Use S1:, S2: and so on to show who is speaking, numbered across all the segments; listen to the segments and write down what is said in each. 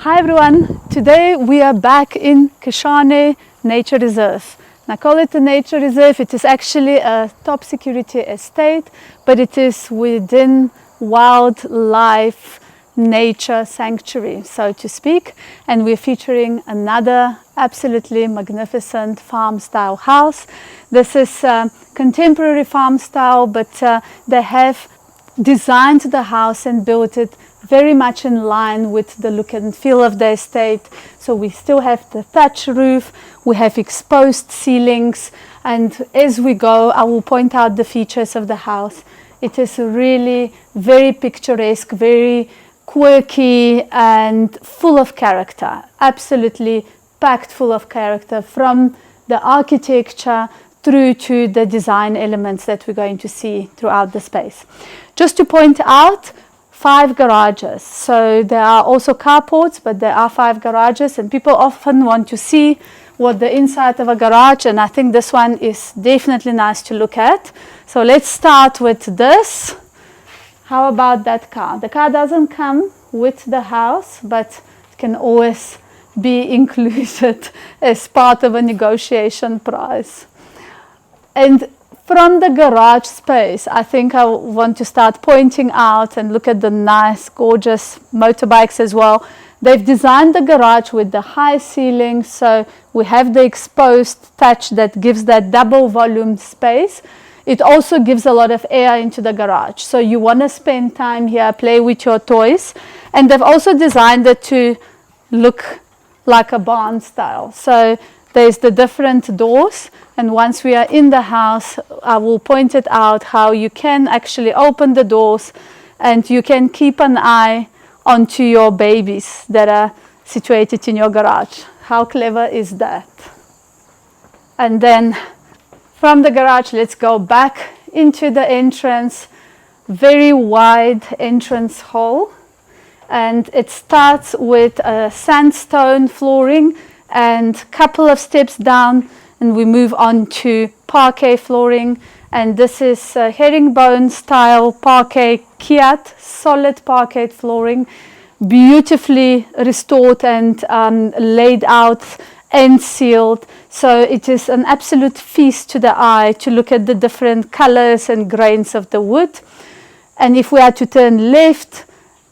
S1: Hi everyone, today we are back in Kashane Nature Reserve. And I call it a nature reserve. It is actually a top security estate, but it is within wildlife nature sanctuary, so to speak. And we're featuring another absolutely magnificent farm style house. This is contemporary farm style, but they have designed the house and built it very much in line with the look and feel of the estate. So we still have the thatch roof, we have exposed ceilings, and as we go I will point out the features of the house. It is really very picturesque, very quirky and full of character, absolutely packed full of character, from the architecture through to the design elements that we're going to see throughout the space. Just to point out, 5 garages. So there are also carports, but there are 5 garages, and people often want to see what the inside of a garage, and I think this one is definitely nice to look at. So let's start with this. How about that car? The car doesn't come with the house, but it can always be included as part of a negotiation price. And from the garage space, I think I want to start pointing out and look at the nice, gorgeous motorbikes as well. They've designed the garage with the high ceiling, so we have the exposed thatch that gives that double volume space. It also gives a lot of air into the garage, so you want to spend time here, play with your toys. And they've also designed it to look like a barn style. So there's the different doors, and once we are in the house, I will point it out how you can actually open the doors and you can keep an eye onto your babies that are situated in your garage. How clever is that? And then from the garage, let's go back into the entrance. Very wide entrance hall, and it starts with a sandstone flooring and a couple of steps down, and we move on to parquet flooring. And this is herringbone style parquet, Kiaat, solid parquet flooring, beautifully restored and laid out and sealed. So it is an absolute feast to the eye to look at the different colors and grains of the wood. And if we are to turn left,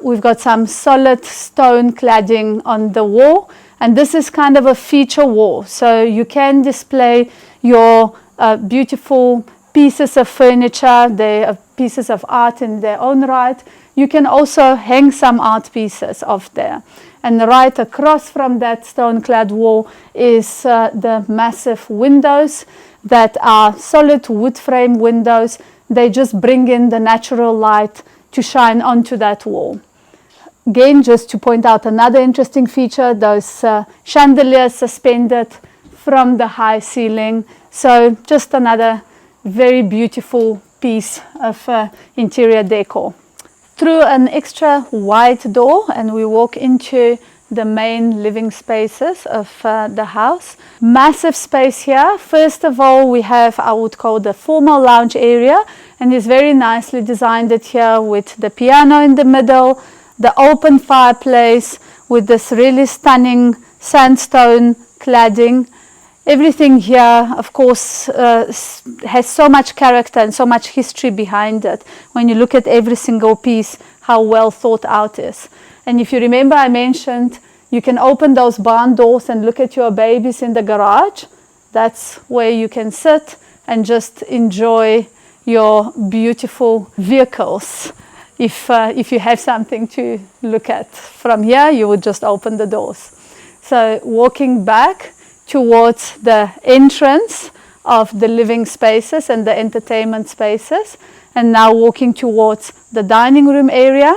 S1: we've got some solid stone cladding on the wall. And this is kind of a feature wall, so you can display your beautiful pieces of furniture. They are pieces of art in their own right. You can also hang some art pieces off there. And right across from that stone-clad wall is the massive windows that are solid wood frame windows. They just bring in the natural light to shine onto that wall. Again, just to point out another interesting feature, those chandeliers suspended from the high ceiling. So just another very beautiful piece of interior decor. Through an extra wide door, and we walk into the main living spaces of the house. Massive space here. First of all, we have, I would call, the formal lounge area, and it's very nicely designed it here with the piano in the middle, the open fireplace with this really stunning sandstone cladding. Everything here, of course, has so much character and so much history behind it. When you look at every single piece, how well thought out it is. And if you remember, I mentioned you can open those barn doors and look at your babies in the garage. That's where you can sit and just enjoy your beautiful vehicles. If you have something to look at from here, you would just open the doors. So walking back towards the entrance of the living spaces and the entertainment spaces, and now walking towards the dining room area.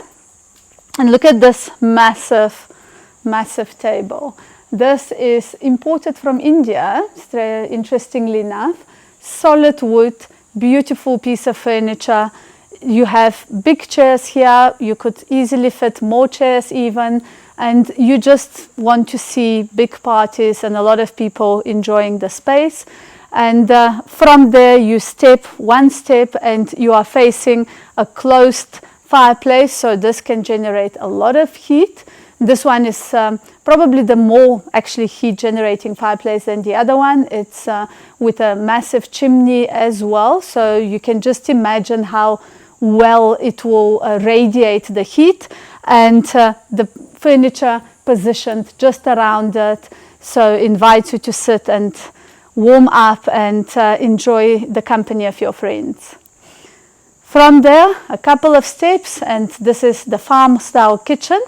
S1: And look at this massive, massive table. This is imported from India, interestingly enough. Solid wood, beautiful piece of furniture. You have big chairs here, you could easily fit more chairs even, and you just want to see big parties and a lot of people enjoying the space. And from there you step one step and you are facing a closed fireplace, so this can generate a lot of heat. This one is probably the more actually heat generating fireplace than the other one. It's with a massive chimney as well, so you can just imagine how well it will radiate the heat, and the furniture positioned just around it, so invites you to sit and warm up and enjoy the company of your friends. From there, a couple of steps, and this is the farm style kitchen.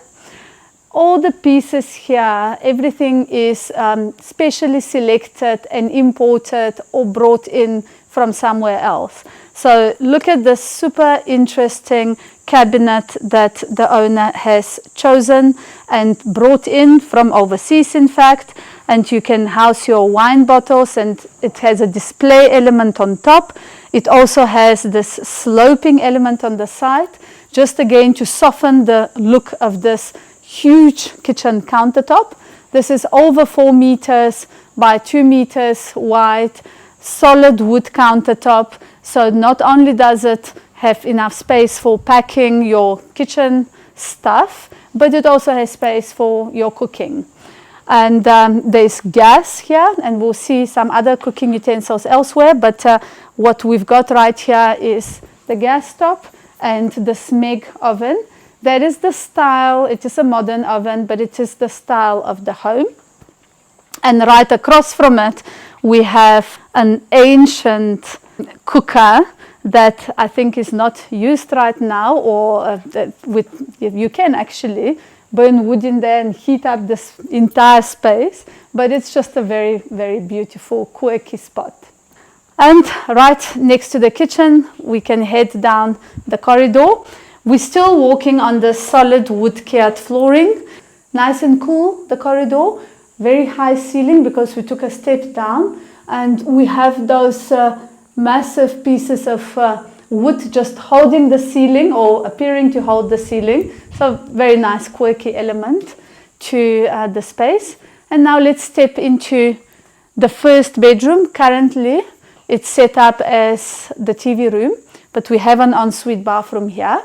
S1: All the pieces here, everything is specially selected and imported or brought in from somewhere else. So look at this super interesting cabinet that the owner has chosen and brought in from overseas, in fact, and you can house your wine bottles, and it has a display element on top. It also has this sloping element on the side, just again to soften the look of this huge kitchen countertop. This is over 4 meters by 2 meters wide, solid wood countertop. So not only does it have enough space for packing your kitchen stuff, but it also has space for your cooking. And there's gas here, and we'll see some other cooking utensils elsewhere, but what we've got right here is the gas top and the Smeg oven. That is the style. It is a modern oven, but it is the style of the home. And right across from it, we have an ancient cooker that I think is not used right now, or you can actually burn wood in there and heat up this entire space, but it's just a very, very beautiful, quirky spot. And right next to the kitchen, we can head down the corridor. We're still walking on the solid wood Kiaat flooring. Nice and cool, the corridor. Very high ceiling because we took a step down, and we have those massive pieces of wood just holding the ceiling, or appearing to hold the ceiling. So very nice quirky element to the space. And now let's step into the first bedroom. Currently it's set up as the TV room, but we have an ensuite bathroom here.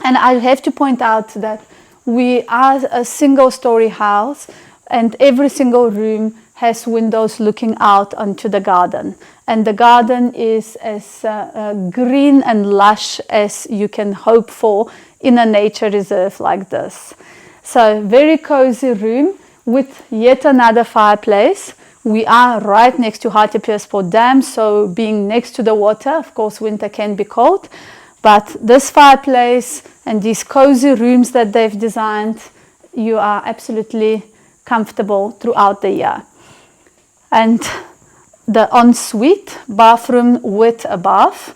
S1: And I have to point out that we are a single story house, and every single room has windows looking out onto the garden. And the garden is as green and lush as you can hope for in a nature reserve like this. So very cozy room with yet another fireplace. We are right next to Hartbeespoort Dam, so being next to the water, of course winter can be cold, but this fireplace and these cozy rooms that they've designed, you are absolutely comfortable throughout the year. And the ensuite bathroom with a bath.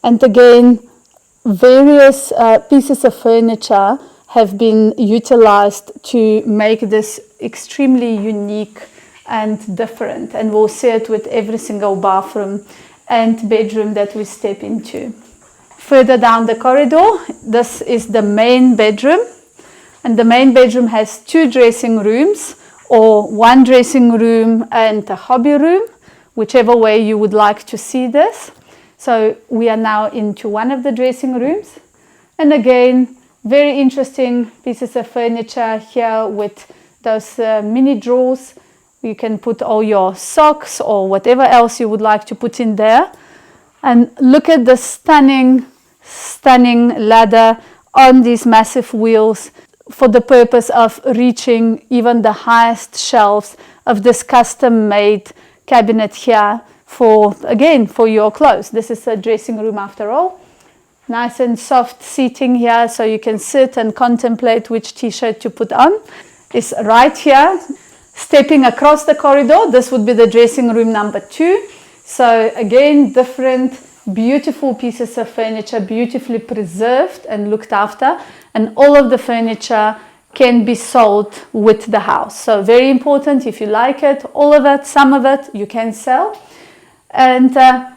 S1: And again, various pieces of furniture have been utilized to make this extremely unique and different. And we'll see it with every single bathroom and bedroom that we step into. Further down the corridor, this is the main bedroom. And the main bedroom has 2 dressing rooms, or 1 dressing room and a hobby room, whichever way you would like to see this. So we are now into one of the dressing rooms. And again, very interesting pieces of furniture here with those mini drawers. You can put all your socks or whatever else you would like to put in there. And look at the stunning, stunning ladder on these massive wheels for the purpose of reaching even the highest shelves of this custom-made cabinet here for, again, for your clothes. This is a dressing room after all. Nice and soft seating here, so you can sit and contemplate which t-shirt to put on. It's right here. Stepping across the corridor, this would be the dressing room number 2. So again, different beautiful pieces of furniture, beautifully preserved and looked after, and all of the furniture can be sold with the house. So very important, if you like it, all of it, some of it, you can sell. And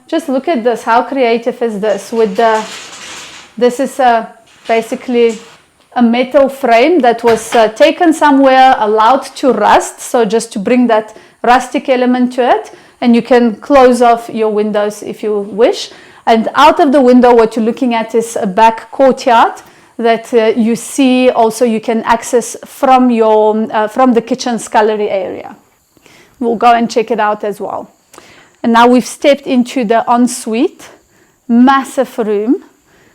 S1: just look at this, how creative is this? With this is basically a metal frame that was taken somewhere, allowed to rust, so just to bring that rustic element to it. And you can close off your windows if you wish. And out of the window, what you're looking at is a back courtyard that you see also you can access from the kitchen scullery area. We'll go and check it out as well. And now we've stepped into the ensuite, massive room.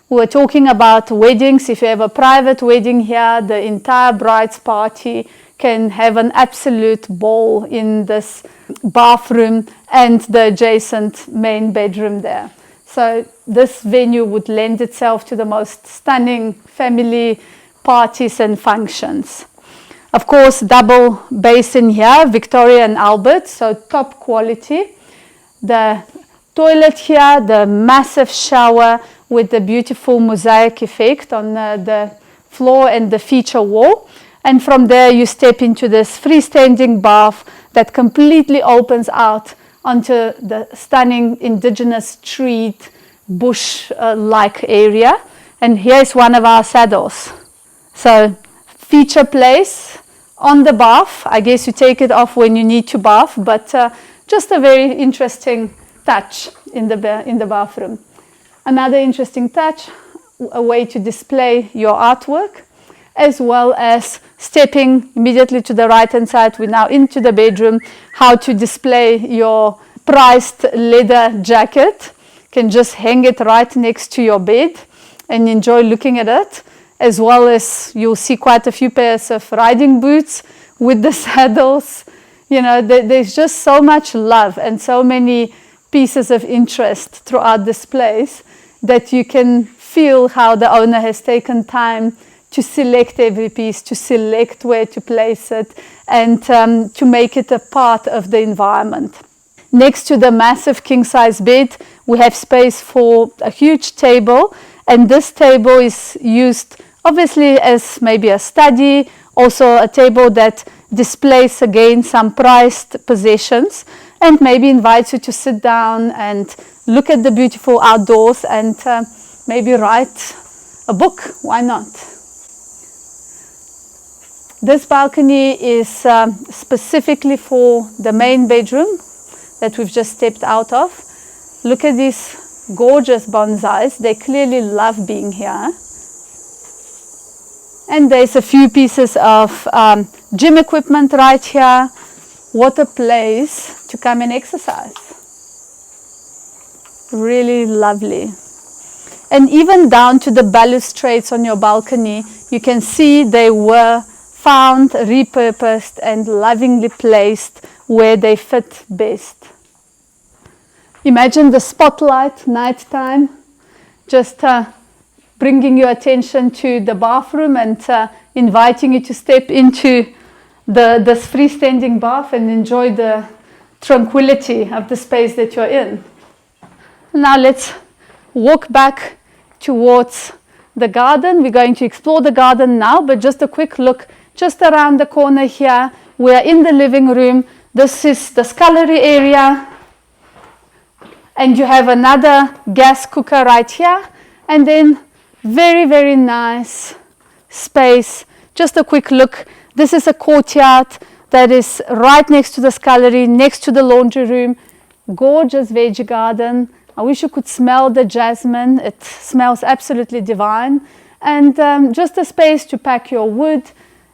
S1: We were talking about weddings. If you have a private wedding here, the entire bride's party can have an absolute ball in this bathroom and the adjacent main bedroom there. So this venue would lend itself to the most stunning family parties and functions. Of course, double basin here, Victoria and Albert, so top quality. The toilet here, the massive shower with the beautiful mosaic effect on the floor and the feature wall. And from there you step into this freestanding bath that completely opens out onto the stunning indigenous treed bush-like area. And here's one of our saddles. So feature place on the bath. I guess you take it off when you need to bath, but just a very interesting touch in the bathroom. Another interesting touch, a way to display your artwork, as well as stepping immediately to the right hand side. We're now into the bedroom, how to display your prized leather jacket. You can just hang it right next to your bed and enjoy looking at it, as well as you'll see quite a few pairs of riding boots with the saddles. You know, there's just so much love and so many pieces of interest throughout this place that you can feel how the owner has taken time to select every piece, to select where to place it, and to make it a part of the environment. Next to the massive king-size bed, we have space for a huge table, and this table is used obviously as maybe a study, also a table that displays again some prized possessions, and maybe invites you to sit down and look at the beautiful outdoors and maybe write a book. Why not? This balcony is specifically for the main bedroom that we've just stepped out of. Look at these gorgeous bonsais. They clearly love being here. And there's a few pieces of gym equipment right here. What a place to come and exercise. Really lovely. And even down to the balustrades on your balcony, you can see they were found, repurposed, and lovingly placed where they fit best. Imagine the spotlight, nighttime, just bringing your attention to the bathroom and inviting you to step into this freestanding bath and enjoy the tranquility of the space that you're in. Now let's walk back towards the garden. We're going to explore the garden now, but just a quick look just around the corner here. We're in the living room. This is the scullery area. And you have another gas cooker right here. And then very, very nice space. Just a quick look. This is a courtyard that is right next to the scullery, next to the laundry room. Gorgeous veggie garden. I wish you could smell the jasmine. It smells absolutely divine. And just a space to pack your wood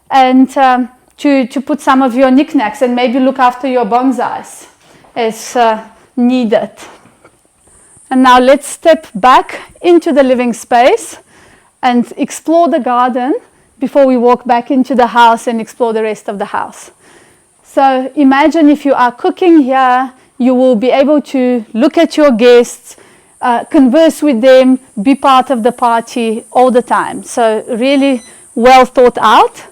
S1: and to put some of your knickknacks and maybe look after your bonsais as needed. And now let's step back into the living space and explore the garden before we walk back into the house and explore the rest of the house. So imagine if you are cooking here, you will be able to look at your guests, converse with them, be part of the party all the time. So really well thought out.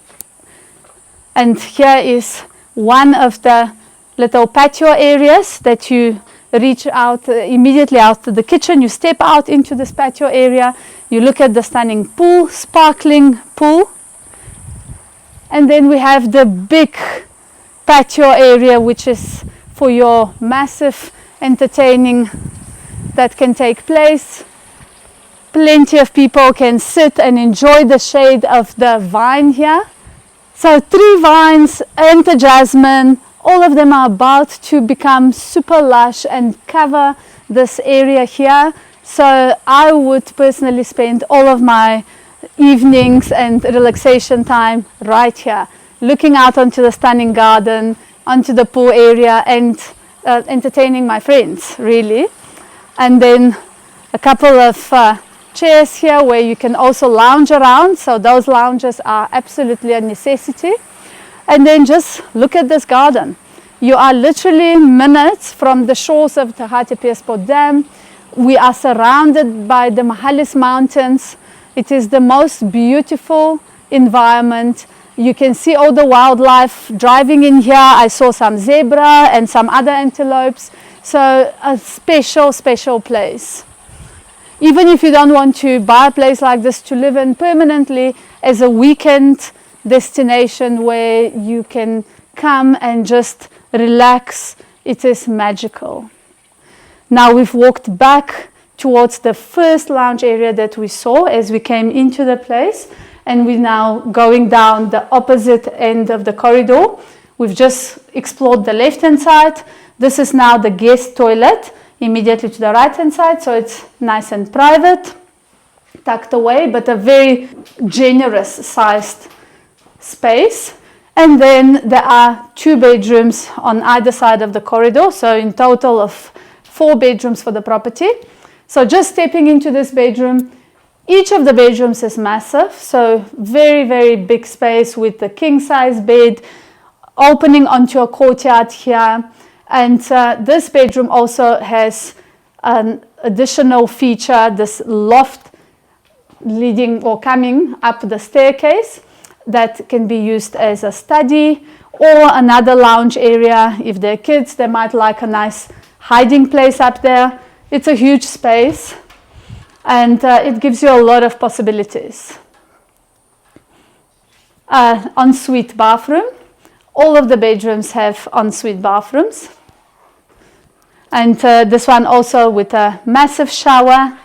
S1: And here is one of the little patio areas that you reach out immediately after the kitchen. You step out into this patio area. You look at the stunning pool, sparkling pool. And then we have the big patio area, which is for your massive entertaining that can take place. Plenty of people can sit and enjoy the shade of the vine here. So 3 vines and the jasmine, all of them are about to become super lush and cover this area here. So I would personally spend all of my evenings and relaxation time right here, looking out onto the stunning garden, onto the pool area, and entertaining my friends, really. And then a couple of chairs here where you can also lounge around, so those lounges are absolutely a necessity. And then just look at this garden. You are literally minutes from the shores of the Hartepeersport Dam. We are surrounded by the Mahalis Mountains. It is the most beautiful environment. You can see all the wildlife. Driving in here, I saw some zebra and some other antelopes. So a special, special place. Even if you don't want to buy a place like this to live in permanently, as a weekend destination where you can come and just relax, it is magical. Now we've walked back towards the first lounge area that we saw as we came into the place, and we're now going down the opposite end of the corridor. We've just explored the left-hand side. This is now the guest toilet immediately to the right-hand side, so it's nice and private, tucked away, but a very generous sized space. And then there are 2 bedrooms on either side of the corridor, so in total of 4 bedrooms for the property. So just stepping into this bedroom, each of the bedrooms is massive, so very, very big space with the king-size bed opening onto a courtyard here. And this bedroom also has an additional feature, this loft leading or coming up the staircase that can be used as a study or another lounge area. If they're kids, they might like a nice hiding place up there. It's a huge space, and it gives you a lot of possibilities. Ensuite bathroom. All of the bedrooms have ensuite bathrooms. And this one also with a massive shower.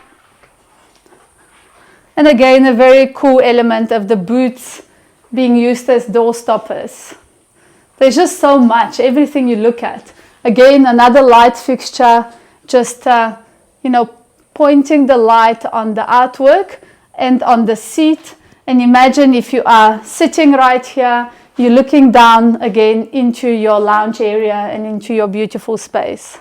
S1: And again, a very cool element of the boots being used as door stoppers. There's just so much, everything you look at. Again, another light fixture, just, pointing the light on the artwork and on the seat. And imagine if you are sitting right here, you're looking down again into your lounge area and into your beautiful space.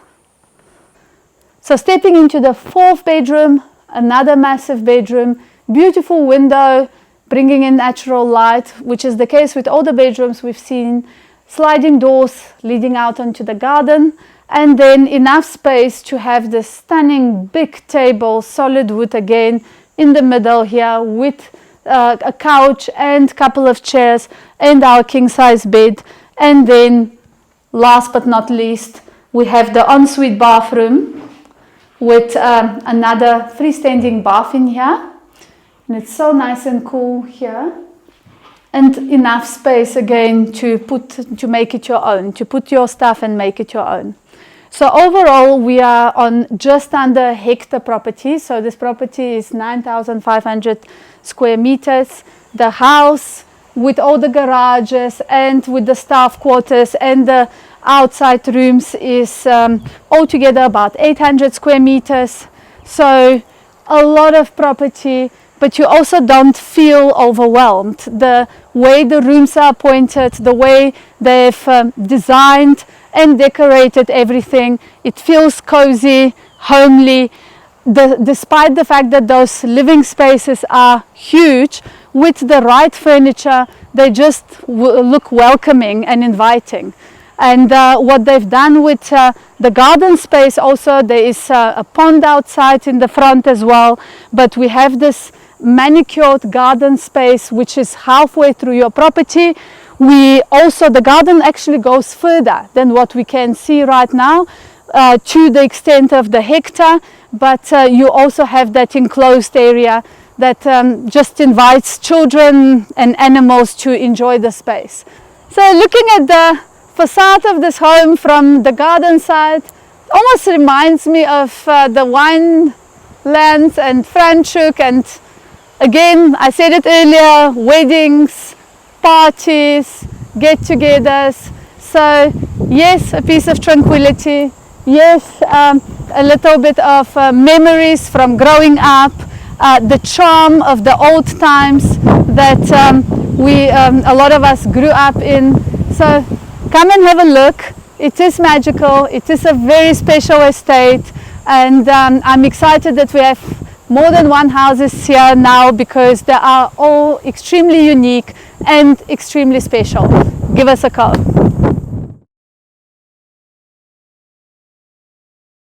S1: So stepping into the 4th bedroom, another massive bedroom, beautiful window, bringing in natural light, which is the case with all the bedrooms we've seen, sliding doors leading out onto the garden, and then enough space to have this stunning big table, solid wood again, in the middle here with a couch and a couple of chairs and our king-size bed. And then last but not least, we have the ensuite bathroom with another freestanding bath in here. And it's so nice and cool here. And enough space again to make it your own, to put your stuff and make it your own. So overall, we are on just under a hectare property. So this property is 9,500 square meters. The house with all the garages and with the staff quarters and the outside rooms is altogether about 800 square meters. So a lot of property, but you also don't feel overwhelmed. The way the rooms are appointed, the way they've designed and decorated everything, it feels cozy, homely. Despite the fact that those living spaces are huge, with the right furniture, they just look welcoming and inviting. And what they've done with the garden space also, there is a pond outside in the front as well, but we have this manicured garden space which is halfway through your property. The garden actually goes further than what we can see right now, to the extent of the hectare, but you also have that enclosed area that just invites children and animals to enjoy the space. So looking at the facade of this home from the garden side almost reminds me of the wine lands and Franschhoek, and again, I said it earlier, weddings, parties, get-togethers. So yes, a piece of tranquility, yes, a little bit of memories from growing up, the charm of the old times that a lot of us grew up in. So come and have a look. It is magical. It is a very special estate, and I'm excited that we have more than one houses here now, because they are all extremely unique and extremely special. Give us a call.